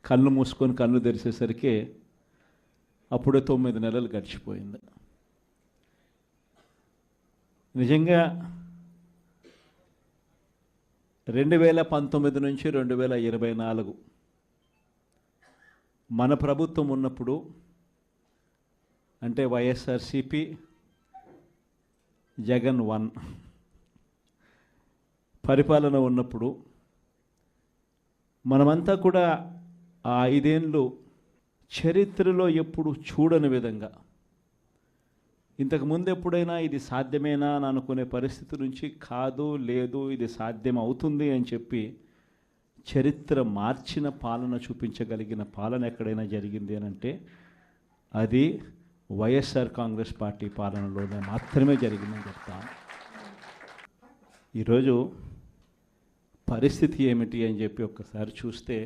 కళ్ళు మూసుకొని కళ్ళు తెరిచేసరికి అప్పుడే 9 నెలలు గడిచిపోయింది. నిజంగా 2019 నుంచి 2024 మన ప్రభుత్వం ఉన్నప్పుడు, అంటే వైఎస్ఆర్సిపి జగన్ 1 పరిపాలన ఉన్నప్పుడు మనమంతా కూడా ఆ 5 ఏళ్ళు చరిత్రలో ఎప్పుడు చూడని విధంగా, ఇంతకుముందు ఎప్పుడైనా ఇది సాధ్యమేనా అని అనుకునే పరిస్థితి నుంచి కాదు, లేదు, ఇది సాధ్యం అవుతుంది అని చెప్పి చరిత్ర మార్చిన పాలన చూపించగలిగిన పాలన ఎక్కడైనా జరిగింది అని అంటే అది వైఎస్ఆర్ కాంగ్రెస్ పార్టీ పాలనలోనే మాత్రమే జరిగిందని చెప్తాను. ఈరోజు పరిస్థితి ఏమిటి అని చెప్పి ఒక్కసారి చూస్తే,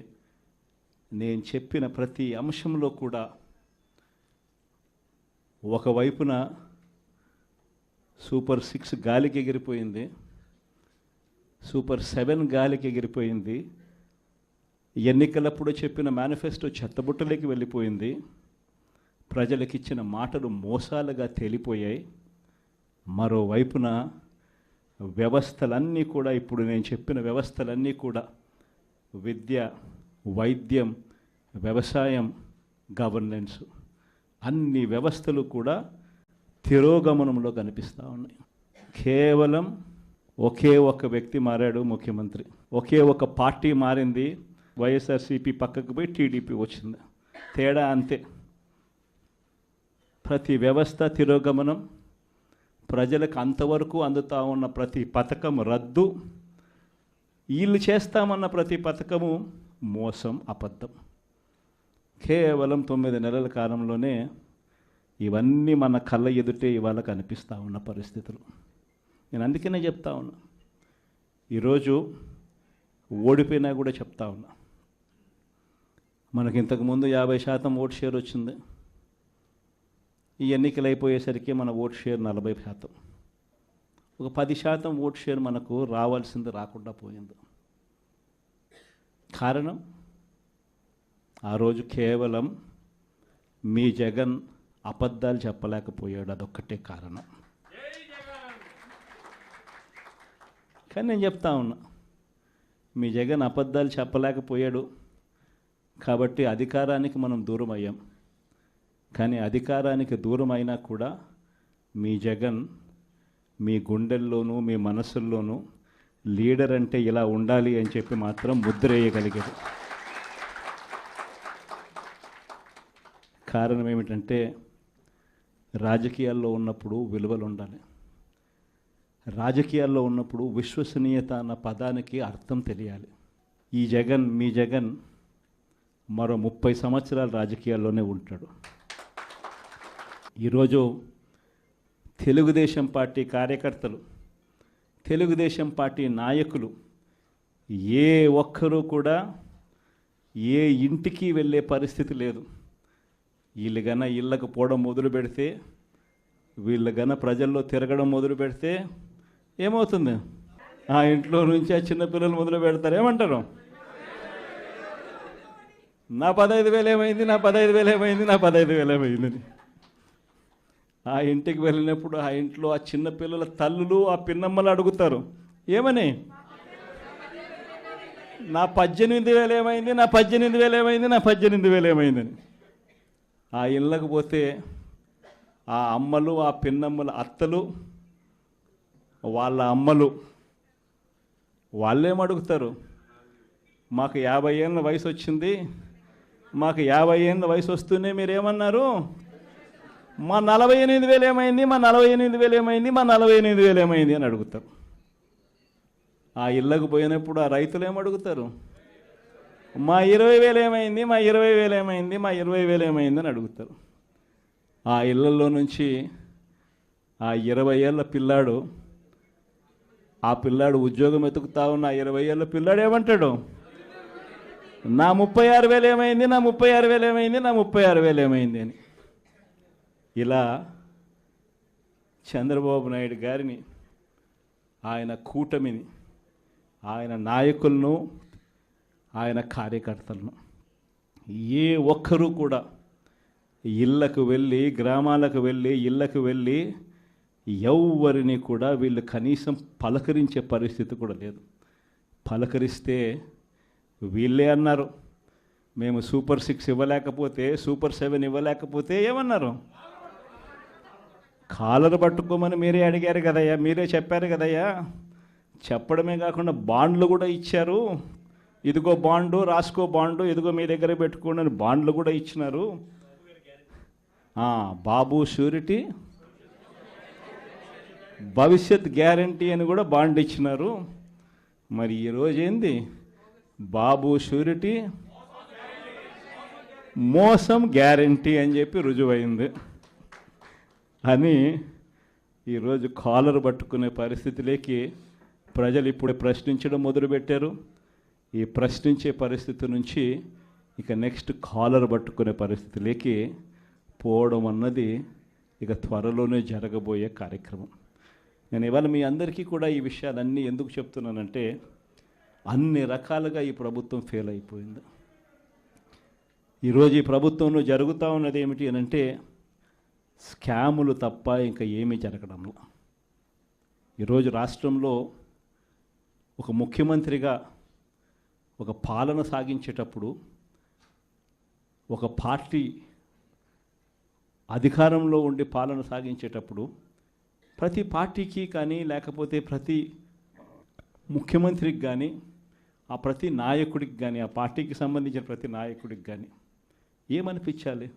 నేను చెప్పిన ప్రతి అంశంలో కూడా ఒకవైపున సూపర్ 6 గాలికి ఎగిరిపోయింది, సూపర్ 7 గాలికి ఎగిరిపోయింది, ఎన్నికలప్పుడు చెప్పిన మేనిఫెస్టో చెత్తబుట్టలోకి వెళ్ళిపోయింది, ప్రజలకు ఇచ్చిన మాటలు మోసాలుగా తేలిపోయాయి. మరోవైపున వ్యవస్థలన్నీ కూడా, ఇప్పుడు నేను చెప్పిన వ్యవస్థలన్నీ కూడా, విద్య, వైద్యం, వ్యవసాయం, గవర్నెన్స్, అన్ని వ్యవస్థలు కూడా తిరోగమనంలో కనిపిస్తూ ఉన్నాయి. కేవలం ఒకే ఒక వ్యక్తి మారాడు ముఖ్యమంత్రి, ఒకే ఒక పార్టీ మారింది, వైఎస్ఆర్సీపీ పక్కకు పోయి టీడీపీ వచ్చింది, తేడా అంతే. ప్రతి వ్యవస్థ తిరోగమనం, ప్రజలకు అంతవరకు అందుతూ ఉన్న ప్రతి పథకం రద్దు, వీళ్ళు చేస్తామన్న ప్రతి పథకము మోసం, అబద్ధం. కేవలం 9 నెలల కాలంలోనే ఇవన్నీ మన కళ్ళ ఎదుటే ఇవాళ కనిపిస్తూ ఉన్న పరిస్థితులు. నేను అందుకనే చెప్తా ఉన్నా, ఈరోజు ఓడిపోయినా కూడా చెప్తా ఉన్నా, మనకి ఇంతకుముందు 50% ఓట్ షేర్ వచ్చింది, ఈ ఎన్నికలు అయిపోయేసరికి మన ఓట్ షేర్ 40%. ఒక 10% ఓట్ షేర్ మనకు రావాల్సింది రాకుండా పోయింది. కారణం, ఆ రోజు కేవలం మీ జగన్ అబద్ధాలు చెప్పలేకపోయాడు, అదొక్కటే కారణం. కానీ నేను చెప్తా ఉన్నా, మీ జగన్ అబద్ధాలు చెప్పలేకపోయాడు కాబట్టి అధికారానికి మనం దూరం అయ్యాం. కానీ అధికారానికి దూరం అయినా కూడా మీ జగన్ మీ గుండెల్లోనూ మీ మనసుల్లోనూ లీడర్ అంటే ఇలా ఉండాలి అని చెప్పి మాత్రం ముద్ర వేయగలిగారు. కారణం ఏమిటంటే, రాజకీయాల్లో ఉన్నప్పుడు విలువలు ఉండాలి, రాజకీయాల్లో ఉన్నప్పుడు విశ్వసనీయత అన్న పదానికి అర్థం తెలియాలి. ఈ జగన్, మీ జగన్ మరో 30 సంవత్సరాలు రాజకీయాల్లోనే ఉంటాడు. ఈరోజు తెలుగుదేశం పార్టీ కార్యకర్తలు, తెలుగుదేశం పార్టీ నాయకులు ఏ ఒక్కరూ కూడా ఏ ఇంటికి వెళ్ళే పరిస్థితి లేదు. వీళ్ళు గన ఇళ్ళకు పోవడం మొదలు పెడితే, వీళ్ళు గన ప్రజల్లో తిరగడం మొదలు పెడితే ఏమవుతుంది? ఆ ఇంట్లో నుంచి ఆ చిన్నపిల్లలు మొదలు పెడతారు, ఏమంటారు? నా 15,000 ఏమైంది, నా 15,000 ఏమైంది, నా 15,000 ఏమైందని. ఆ ఇంటికి వెళ్ళినప్పుడు ఆ ఇంట్లో ఆ చిన్నపిల్లల తల్లులు, ఆ పిన్నమ్మలు అడుగుతారు, ఏమని? నా 18,000 ఏమైంది, నా 18,000 ఏమైంది, నా 18,000 ఏమైందని. ఆ ఇళ్ళకు పోతే ఆ అమ్మలు, ఆ పిన్నమ్మల అత్తలు, వాళ్ళ అమ్మలు వాళ్ళేమడుగుతారు? మాకు 50 ఏళ్ళ వయసు వచ్చింది, మాకు 50 ఏళ్ళ వయసు వస్తూనే మీరేమన్నారు? మా 48,000 ఏమైంది, మా 48,000 ఏమైంది, మా 48,000 ఏమైంది అని అడుగుతారు. ఆ ఇళ్ళకు పోయినప్పుడు ఆ రైతులు ఏమడుగుతారు? మా 20,000 ఏమైంది, మా 20,000 ఏమైంది, మా 20,000 ఏమైంది అని అడుగుతారు. ఆ ఇళ్ళల్లో నుంచి ఆ 20 ఏళ్ళ పిల్లాడు, ఆ పిల్లాడు ఉద్యోగం వెతుకుతా ఉన్న 20 ఏళ్ళ పిల్లాడు ఏమంటాడు? నా 36,000 ఏమైంది, నా 36,000 ఏమైంది, నా 36,000 ఏమైంది అని. ఇలా చంద్రబాబు నాయుడు గారిని, ఆయన కూటమిని, ఆయన నాయకులను, ఆయన కార్యకర్తలను ఏ ఒక్కరూ కూడా ఇళ్ళకు వెళ్ళి, గ్రామాలకు వెళ్ళి, ఇళ్ళకు వెళ్ళి ఎవరిని కూడా వీళ్ళు కనీసం పలకరించే పరిస్థితి కూడా లేదు. పలకరిస్తే వీళ్ళే అన్నారు, మేము సూపర్ 6 ఇవ్వలేకపోతే, సూపర్ 7 ఇవ్వలేకపోతే ఏమన్నారు? కాలర్ పట్టుకోమని మీరే అడిగారు కదయ్యా, మీరే చెప్పారు కదయ్యా. చెప్పడమే కాకుండా బాండ్లు కూడా ఇచ్చారు. ఇదిగో బాండు, రాసుకో బాండు, ఇదిగో మీ దగ్గర పెట్టుకోండి అని బాండ్లు కూడా ఇచ్చినారు. బాబు షూరిటీ, భవిష్యత్ గ్యారంటీ అని కూడా బాండ్ ఇచ్చినారు. మరి ఈరోజు ఏంది? బాబు షూరిటీ, మోసం గ్యారంటీ అని చెప్పి రుజువైంది అని ఈరోజు కాలర్ పట్టుకునే పరిస్థితిలోకి ప్రజలు ఇప్పుడే ప్రశ్నించడం మొదలుపెట్టారు. ఈ ప్రశ్నించే పరిస్థితి నుంచి ఇక నెక్స్ట్ కాలర్ పట్టుకునే పరిస్థితిలోకి పోవడం అన్నది ఇక త్వరలోనే జరగబోయే కార్యక్రమం. నేను ఇవాళ మీ అందరికీ కూడా ఈ విషయాలన్నీ ఎందుకు చెప్తున్నానంటే, అన్ని రకాలుగా ఈ ప్రభుత్వం ఫెయిల్ అయిపోయింది. ఈరోజు ఈ ప్రభుత్వంలో జరుగుతూ ఉన్నది ఏమిటి అని అంటే, స్కాములు తప్ప ఇంకా ఏమీ జరగడంలో. ఈరోజు రాష్ట్రంలో ఒక ముఖ్యమంత్రిగా ఒక పాలన సాగించేటప్పుడు, ఒక పార్టీ అధికారంలో ఉండి పాలన సాగించేటప్పుడు ప్రతి పార్టీకి కానీ, లేకపోతే ప్రతి ముఖ్యమంత్రికి కానీ, ఆ ప్రతి నాయకుడికి కానీ, ఆ పార్టీకి సంబంధించిన ప్రతి నాయకుడికి కానీ ఏమనిపించాలి?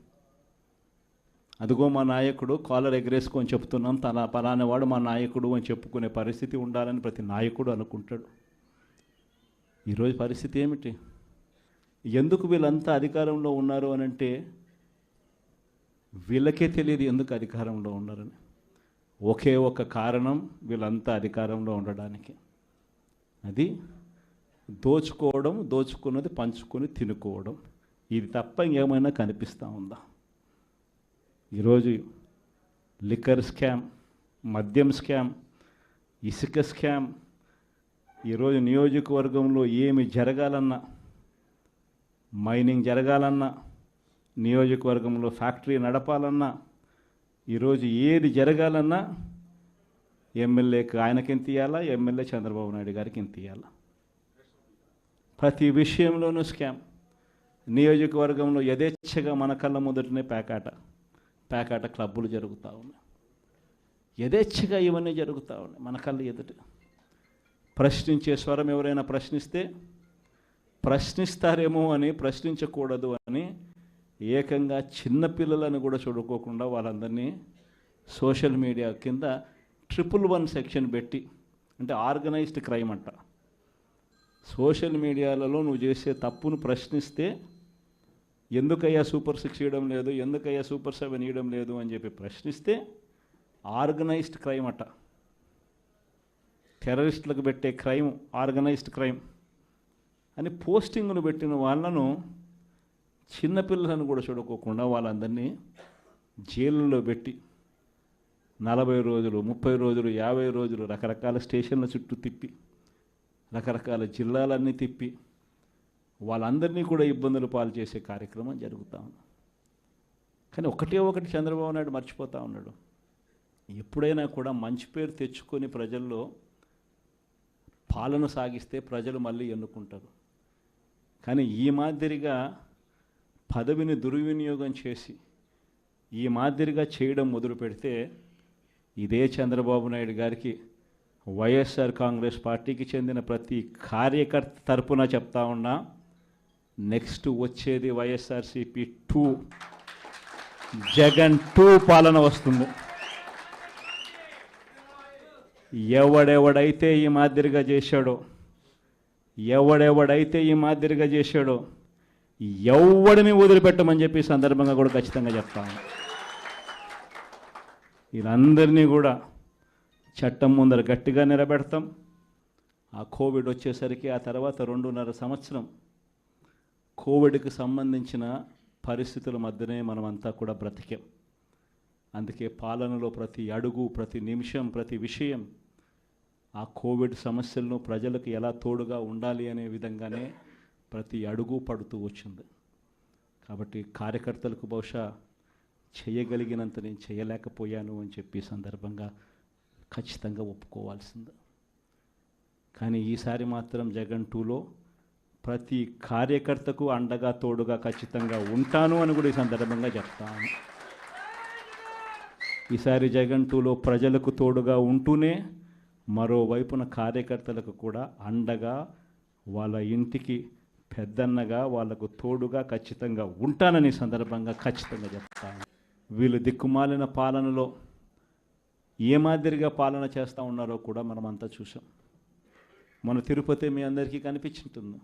అదిగో మా నాయకుడు, కాలర్ ఎగరేసుకొని చెప్తున్నాం, తన పలానావాడు మా నాయకుడు అని చెప్పుకునే పరిస్థితి ఉండాలని ప్రతి నాయకుడు అనుకుంటాడు. ఈరోజు పరిస్థితి ఏమిటి? ఎందుకు వీళ్ళంతా అధికారంలో ఉన్నారు అని అంటే, వీళ్ళకే తెలియదు ఎందుకు అధికారంలో ఉన్నారని. ఒకే ఒక కారణం వీళ్ళంతా అధికారంలో ఉండడానికి, అది దోచుకోవడం, దోచుకున్నది పంచుకొని తినుకోవడం. ఇది తప్ప ఇంకేమైనా కనిపిస్తూ ఉందా? ఈరోజు లిక్కర్ స్కామ్, మద్యం స్కామ్, ఇసుక స్కామ్, ఈరోజు నియోజకవర్గంలో ఏమి జరగాలన్నా, మైనింగ్ జరగాలన్నా, నియోజకవర్గంలో ఫ్యాక్టరీ నడపాలన్నా, ఈరోజు ఏది జరగాలన్నా ఎమ్మెల్యేకి ఆయనకి ఎంత ఇవ్వాలా, ఎమ్మెల్యే చంద్రబాబు నాయుడు గారికి ఎంత ఇవ్వాలా. ప్రతి విషయంలోనూ స్కామ్. నియోజకవర్గంలో యథేచ్ఛగా మన కళ్ళ మొదటనే పేకాట క్లబ్బులు జరుగుతూ ఉన్నాయి. యథేచ్ఛగా ఇవన్నీ జరుగుతూ ఉన్నాయి మన కళ్ళ ఎదుట. ప్రశ్నించే స్వరం ఎవరైనా ప్రశ్నిస్తే ప్రశ్నిస్తారేమో అని, ప్రశ్నించకూడదు అని ఏకంగా చిన్నపిల్లలను కూడా చూడుకోకుండా వాళ్ళందరినీ సోషల్ మీడియా కింద 111 సెక్షన్ పెట్టి, అంటే ఆర్గనైజ్డ్ క్రైమ్ అంట. సోషల్ మీడియాలలో నువ్వు చేసే తప్పును ప్రశ్నిస్తే ఎందుకయ్యా సూపర్ 6 ఇవ్వడం లేదు, ఎందుకయ్యా సూపర్ 7 ఇవ్వడం లేదు అని చెప్పి ప్రశ్నిస్తే ఆర్గనైజ్డ్ క్రైమ్ అట. టెర్రరిస్టులకు పెట్టే క్రైమ్ ఆర్గనైజ్డ్ క్రైమ్ అని పోస్టింగ్ను పెట్టిన వాళ్ళను, చిన్నపిల్లలను కూడా చూడుకోకుండా వాళ్ళందరినీ జైలులో పెట్టి 40 రోజులు, 30 రోజులు, 50 రోజులు రకరకాల స్టేషన్ల చుట్టూ తిప్పి, రకరకాల జిల్లాలన్నీ తిప్పి వాళ్ళందరినీ కూడా ఇబ్బందులు పాలు చేసే కార్యక్రమం జరుగుతూ ఉంది. కానీ ఒకటి చంద్రబాబు నాయుడు మర్చిపోతూ ఉన్నాడు. ఎప్పుడైనా కూడా మంచి పేరు తెచ్చుకొని ప్రజల్లో పాలన సాగిస్తే ప్రజలు మళ్ళీ ఎన్నుకుంటారు. కానీ ఈ మాదిరిగా పదవిని దుర్వినియోగం చేసి ఈ మాదిరిగా చేయడం మొదలు పెడితే ఇదే చంద్రబాబు నాయుడు గారికి వైఎస్ఆర్ కాంగ్రెస్ పార్టీకి చెందిన ప్రతి కార్యకర్త తరపున చెప్తా ఉన్నా, నెక్స్ట్ వచ్చేది వైఎస్ఆర్సీపీ 2, జగన్ 2 పాలన వస్తుంది. ఎవడెవడైతే ఈ మాదిరిగా చేశాడో, ఎవడిని వదిలిపెట్టమని చెప్పి సందర్భంగా కూడా ఖచ్చితంగా చెప్తాను. వీళ్ళందరినీ కూడా చట్టం ముందర గట్టిగా నిలబెడతాం. ఆ కోవిడ్ వచ్చేసరికి ఆ తర్వాత 2.5 సంవత్సరం కోవిడ్కి సంబంధించిన పరిస్థితుల మధ్యనే మనమంతా కూడా బ్రతికాం. అందుకే పాలనలో ప్రతి అడుగు, ప్రతి నిమిషం, ప్రతి విషయం ఆ కోవిడ్ సమస్యలను ప్రజలకు ఎలా తోడుగా ఉండాలి అనే విధంగానే ప్రతి అడుగు పడుతూ వచ్చింది. కాబట్టి కార్యకర్తలకు బహుశా చేయగలిగినంత నేను చేయలేకపోయాను అని చెప్పి సందర్భంగా ఖచ్చితంగా ఒప్పుకోవాల్సింది. కానీ ఈసారి మాత్రం జగన్ 2లో ప్రతి కార్యకర్తకు అండగా తోడుగా ఖచ్చితంగా ఉంటాను అని కూడా ఈ సందర్భంగా చెప్తాను. ఈసారి జగన్ 2లో ప్రజలకు తోడుగా ఉంటూనే మరోవైపున కార్యకర్తలకు కూడా అండగా వాళ్ళ ఇంటికి పెద్దన్నగా వాళ్ళకు తోడుగా ఖచ్చితంగా ఉంటానని సందర్భంగా ఖచ్చితంగా చెప్తాను. వీళ్ళు దిక్కుమాలిన పాలనలో ఏ మాదిరిగా పాలన చేస్తూ ఉన్నారో కూడా మనం అంతా చూసాం. మన తిరుపతి మీ అందరికీ కనిపించుంటుంది.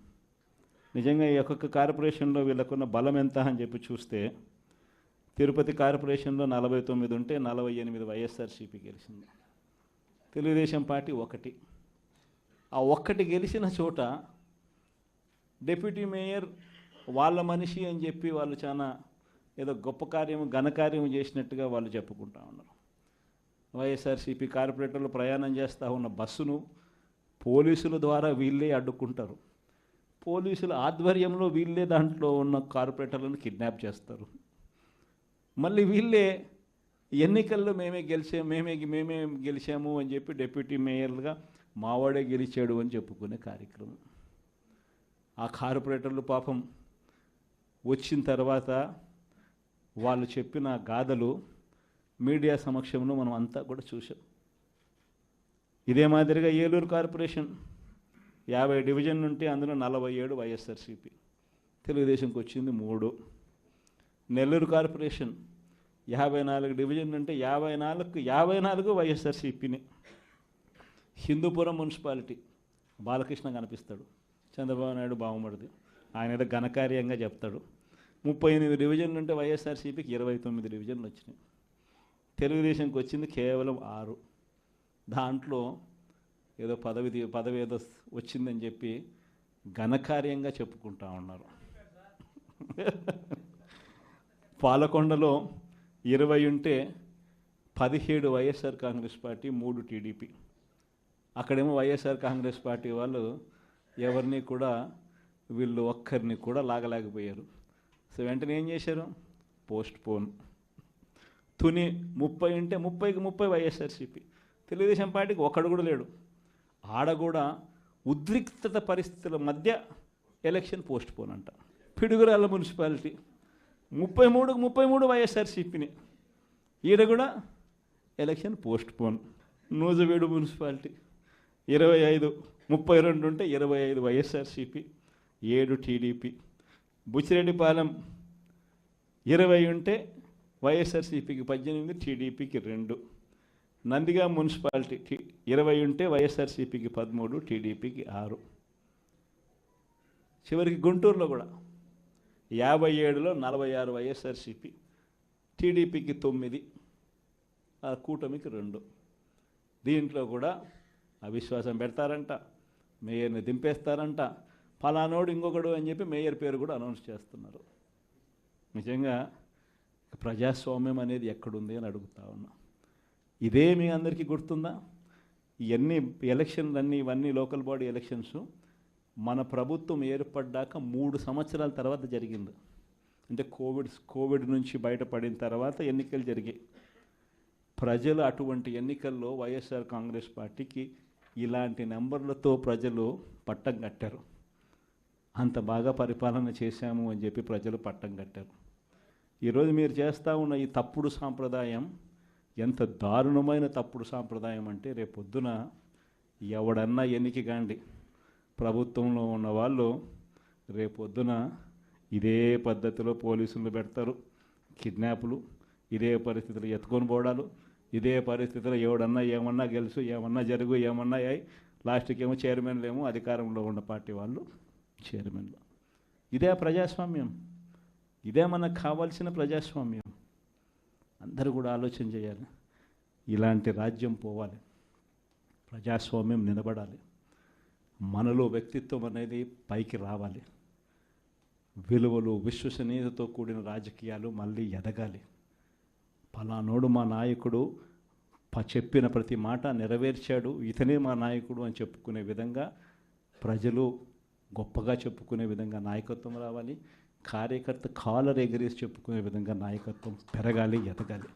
నిజంగా ఈ ఒక్కొక్క కార్పొరేషన్లో వీళ్ళకున్న బలం ఎంత అని చెప్పి చూస్తే తిరుపతి కార్పొరేషన్లో 49 ఉంటే 48 వైఎస్ఆర్సీపీ గెలిచింది. తెలుగుదేశం పార్టీ 1. ఆ 1 గెలిచిన చోట డిప్యూటీ మేయర్ వాళ్ళ మనిషి అని చెప్పి వాళ్ళు చాలా ఏదో గొప్ప కార్యము ఘనకార్యము చేసినట్టుగా వాళ్ళు చెప్పుకుంటా ఉన్నారు. వైఎస్ఆర్సీపీ కార్పొరేటర్లు ప్రయాణం చేస్తూ ఉన్న బస్సును పోలీసుల ద్వారా వీళ్ళే అడ్డుకుంటారు. పోలీసుల ఆధ్వర్యంలో వీళ్ళే దాంట్లో ఉన్న కార్పొరేటర్లను కిడ్నాప్ చేస్తారు. మళ్ళీ వీళ్ళే ఎన్నికల్లో మేమే గెలిచాము అని చెప్పి డిప్యూటీ మేయర్లుగా మావాడే గెలిచాడు అని చెప్పుకునే కార్యక్రమం. ఆ కార్పొరేటర్లు పాపం వచ్చిన తర్వాత వాళ్ళు చెప్పిన గాథలు మీడియా సమక్షంలో మనం అంతా కూడా చూసాం. ఇదే మాదిరిగా ఏలూరు కార్పొరేషన్ 50 డివిజన్ ఉంటే అందులో 47 వైఎస్ఆర్సీపీ, తెలుగుదేశంకి వచ్చింది 3. నెల్లూరు కార్పొరేషన్ 54 డివిజన్ ఉంటే 54 వైఎస్ఆర్సీపీని. హిందూపురం మున్సిపాలిటీ బాలకృష్ణ కనిపిస్తాడు, చంద్రబాబు నాయుడు బావమరిది, ఆయన ఏదో ఘనకార్యంగా చెప్తాడు. 38 డివిజన్లు ఉంటే వైఎస్ఆర్సీపీకి 29 డివిజన్లు వచ్చినాయి. తెలుగుదేశంకి వచ్చింది కేవలం 6. దాంట్లో ఏదో పదవి ఏదో వచ్చిందని చెప్పి ఘనకార్యంగా చెప్పుకుంటా ఉన్నారు. పాలకొండలో 20 ఉంటే 17 వైఎస్ఆర్ కాంగ్రెస్ పార్టీ, 3 టీడీపీ. అక్కడేమో వైఎస్ఆర్ కాంగ్రెస్ పార్టీ వాళ్ళు ఎవరిని కూడా వీళ్ళు ఒక్కరిని కూడా లాగలేకపోయారు. సో వెంటనే ఏం చేశారు? Post phone. తుని 30 ఉంటే 30కి 30 వైఎస్ఆర్సీపీ. తెలుగుదేశం పార్టీకి ఒక్కడు కూడా లేడు. ఆడ కూడా ఉద్రిక్తత పరిస్థితుల మధ్య ఎలక్షన్ పోస్ట్ పోన్ అంట. పిడుగురాళ్ళ మున్సిపాలిటీ 33కి 33 వైఎస్ఆర్సీపీని, ఈడ కూడా election post phone. Nuzvid municipality 32 ఉంటే 25 వైఎస్ఆర్సీపీ, 7 టీడీపీ. బుచ్చిరెడ్డిపాలెం 20 ఉంటే వైఎస్ఆర్సీపీకి 18, టీడీపీకి 2. నందిగా మున్సిపాలిటీ 20 ఉంటే వైఎస్ఆర్సీపీకి 13, టీడీపీకి 6. చివరికి గుంటూరులో కూడా 57లో 46 వైఎస్ఆర్సీపీ, టీడీపీకి 9, ఆ కూటమికి 2. దీంట్లో కూడా అవిశ్వాసం పెడతారంట, మేయర్ని దింపేస్తారంట, ఫలానోడు ఇంకొకడు అని చెప్పి మేయర్ పేరు కూడా అనౌన్స్ చేస్తున్నారు. నిజంగా ప్రజాస్వామ్యం అనేది ఎక్కడుంది అని అడుగుతా ఉన్నా. ఇదే మీ అందరికీ గుర్తుందా? ఇవన్నీ ఎలక్షన్లన్నీ ఇవన్నీ లోకల్ బాడీ ఎలక్షన్స్ మన ప్రభుత్వం ఏర్పడ్డాక 3 సంవత్సరాల తర్వాత జరిగింది. అంటే కోవిడ్ నుంచి బయటపడిన తర్వాత ఎన్నికలు జరిగాయి. ప్రజలు అటువంటి ఎన్నికల్లో వైఎస్ఆర్ కాంగ్రెస్ పార్టీకి ఇలాంటి నెంబర్లతో ప్రజలు పట్టం కట్టారు. అంత బాగా పరిపాలన చేశాము అని చెప్పి ప్రజలు పట్టం కట్టారు. ఈరోజు మీరు చేస్తూ ఉన్న ఈ తప్పుడు సాంప్రదాయం ఎంత దారుణమైన తప్పుడు సాంప్రదాయం అంటే, రేపొద్దున ఎవడన్నా ఎన్నిక కాండి, ప్రభుత్వంలో ఉన్న వాళ్ళు రేపొద్దున ఇదే పద్ధతిలో పోలీసులు పెడతారు, కిడ్నాపులు, ఇదే పరిస్థితులు ఎత్తుకొని పోవడాలు, ఇదే పరిస్థితుల్లో ఎవడన్నా ఏమన్నా గెలుసు, ఏమన్నా జరుగు, ఏమన్నా అయ్యి లాస్ట్కి ఏమో చైర్మన్లు ఏమో అధికారంలో ఉన్న పార్టీ వాళ్ళు చైర్మన్లు. ఇదే ప్రజాస్వామ్యం, ఇదే మనకు కావాల్సిన ప్రజాస్వామ్యం. అందరూ కూడా ఆలోచన చేయాలి. ఇలాంటి రాజ్యం పోవాలి, ప్రజాస్వామ్యం నిలబడాలి, మనలో వ్యక్తిత్వం అనేది పైకి రావాలి, విలువలు విశ్వసనీయతతో కూడిన రాజకీయాలు మళ్ళీ ఎదగాలి. ఫలానోడు మా నాయకుడు, చెప్పిన ప్రతి మాట నెరవేర్చాడు, ఇతనే మా నాయకుడు అని చెప్పుకునే విధంగా, ప్రజలు గొప్పగా చెప్పుకునే విధంగా నాయకత్వం రావాలి. కార్యకర్త కాలర్ ఎగరేసి చెప్పుకునే విధంగా నాయకత్వం పెరగాలి, ఎదగాలి.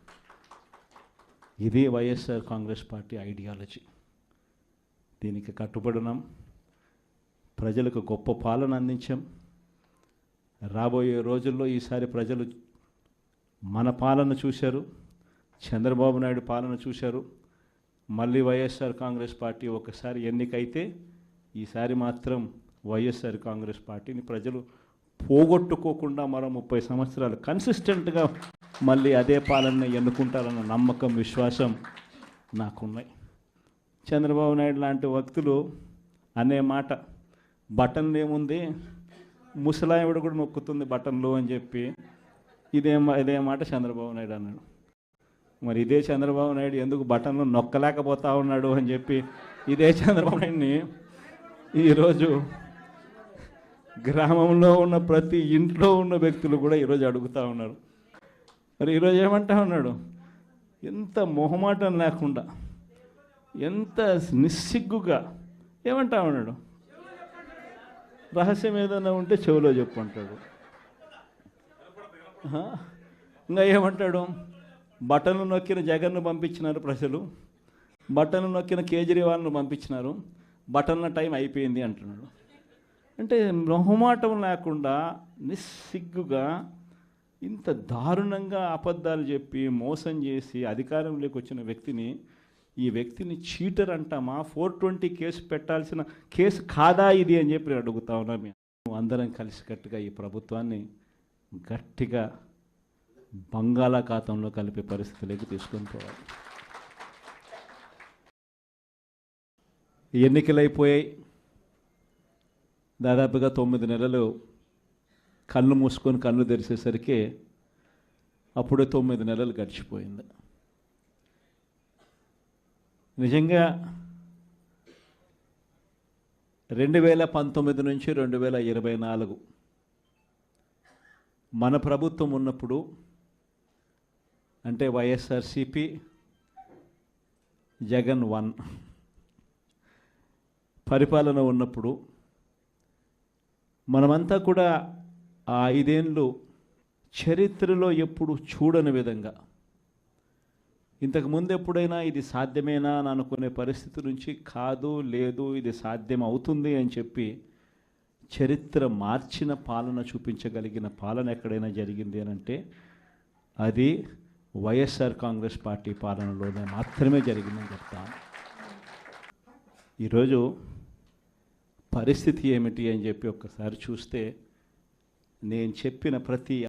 ఇది వైఎస్ఆర్ కాంగ్రెస్ పార్టీ ఐడియాలజీ. దీనికి కట్టుబడినాం. ప్రజలకు గొప్ప పాలన అందించాం. రాబోయే రోజుల్లో ఈసారి ప్రజలు మన పాలన చూశారు, చంద్రబాబు నాయుడు పాలన చూశారు. మళ్ళీ వైఎస్ఆర్ కాంగ్రెస్ పార్టీ ఒకసారి ఎన్నికైతే ఈసారి మాత్రం వైఎస్ఆర్ కాంగ్రెస్ పార్టీని ప్రజలు పోగొట్టుకోకుండా మరో 30 సంవత్సరాలు కన్సిస్టెంట్గా మళ్ళీ అదే పాలన ఎన్నుకుంటారన్న నమ్మకం, విశ్వాసం నాకున్నాయి. చంద్రబాబు నాయుడు లాంటి వ్యక్తులు అనే మాట, బటన్లు ఏముంది, ముసలావిడ కూడా నొక్కుతుంది బటన్లు అని చెప్పి ఇదే మాట చంద్రబాబు నాయుడు అన్నాడు. మరి ఇదే చంద్రబాబు నాయుడు ఎందుకు బటన్లు నొక్కలేకపోతా ఉన్నాడు అని చెప్పి ఇదే చంద్రబాబు నాయుడిని ఈరోజు గ్రామంలో ఉన్న ప్రతి ఇంట్లో ఉన్న వ్యక్తులు కూడా ఈరోజు అడుగుతూ ఉన్నారు. మరి ఈరోజు ఏమంటా ఉన్నాడు, ఎంత మొహమాటం లేకుండా, ఎంత నిస్సిగ్గుగా ఏమంటా ఉన్నాడు, రహస్యం ఏదైనా ఉంటే చెవిలో చెప్పు అంటాడు. ఇంకా ఏమంటాడు, బటన్లు నొక్కిన జగన్ను పంపించినారు ప్రజలు, బటన్లు నొక్కిన కేజ్రీవాల్ను పంపించినారు, బటన్ల టైం అయిపోయింది అంటున్నాడు. అంటే మొహమాటం లేకుండా నిస్సిగ్గుగా ఇంత దారుణంగా అబద్ధాలు చెప్పి మోసం చేసి అధికారంలోకి వచ్చిన వ్యక్తిని, ఈ వ్యక్తిని చీటర్ అంటామా, 420 కేసు పెట్టాల్సిన కేసు కాదా ఇది అని చెప్పి అడుగుతా ఉన్నాం. అందరం కలిసికట్టుగా ఈ ప్రభుత్వాన్ని గట్టిగా బంగాళాఖాతంలో కలిపే పరిస్థితిలోకి తీసుకొని పోవాలి. ఎన్నికలైపోయాయి. దాదాపుగా 9 నెలలు కళ్ళు మూసుకొని కళ్ళు తెరిచేసరికి అప్పుడే 9 నెలలు గడిచిపోయింది. నిజంగా 2019 నుంచి 2024 మన ప్రభుత్వం ఉన్నప్పుడు, అంటే వైఎస్ఆర్సిపి జగన్ 1 పరిపాలన ఉన్నప్పుడు మనమంతా కూడా ఆ 5 ఏళ్ళు చరిత్రలో ఎప్పుడు చూడని విధంగా, ఇంతకుముందు ఎప్పుడైనా ఇది సాధ్యమేనా అని అనుకునే పరిస్థితి నుంచి కాదు, లేదు, ఇది సాధ్యం అవుతుంది అని చెప్పి చరిత్ర మార్చిన పాలన చూపించగలిగిన పాలన ఎక్కడైనా జరిగింది అని అంటే అది వైఎస్ఆర్ కాంగ్రెస్ పార్టీ పాలనలోనే మాత్రమే జరిగిందని చెప్తాను. ఈరోజు పరిస్థితి ఏమిటి అని చెప్పి ఒక్కసారి చూస్తే, నేను చెప్పిన ప్రతి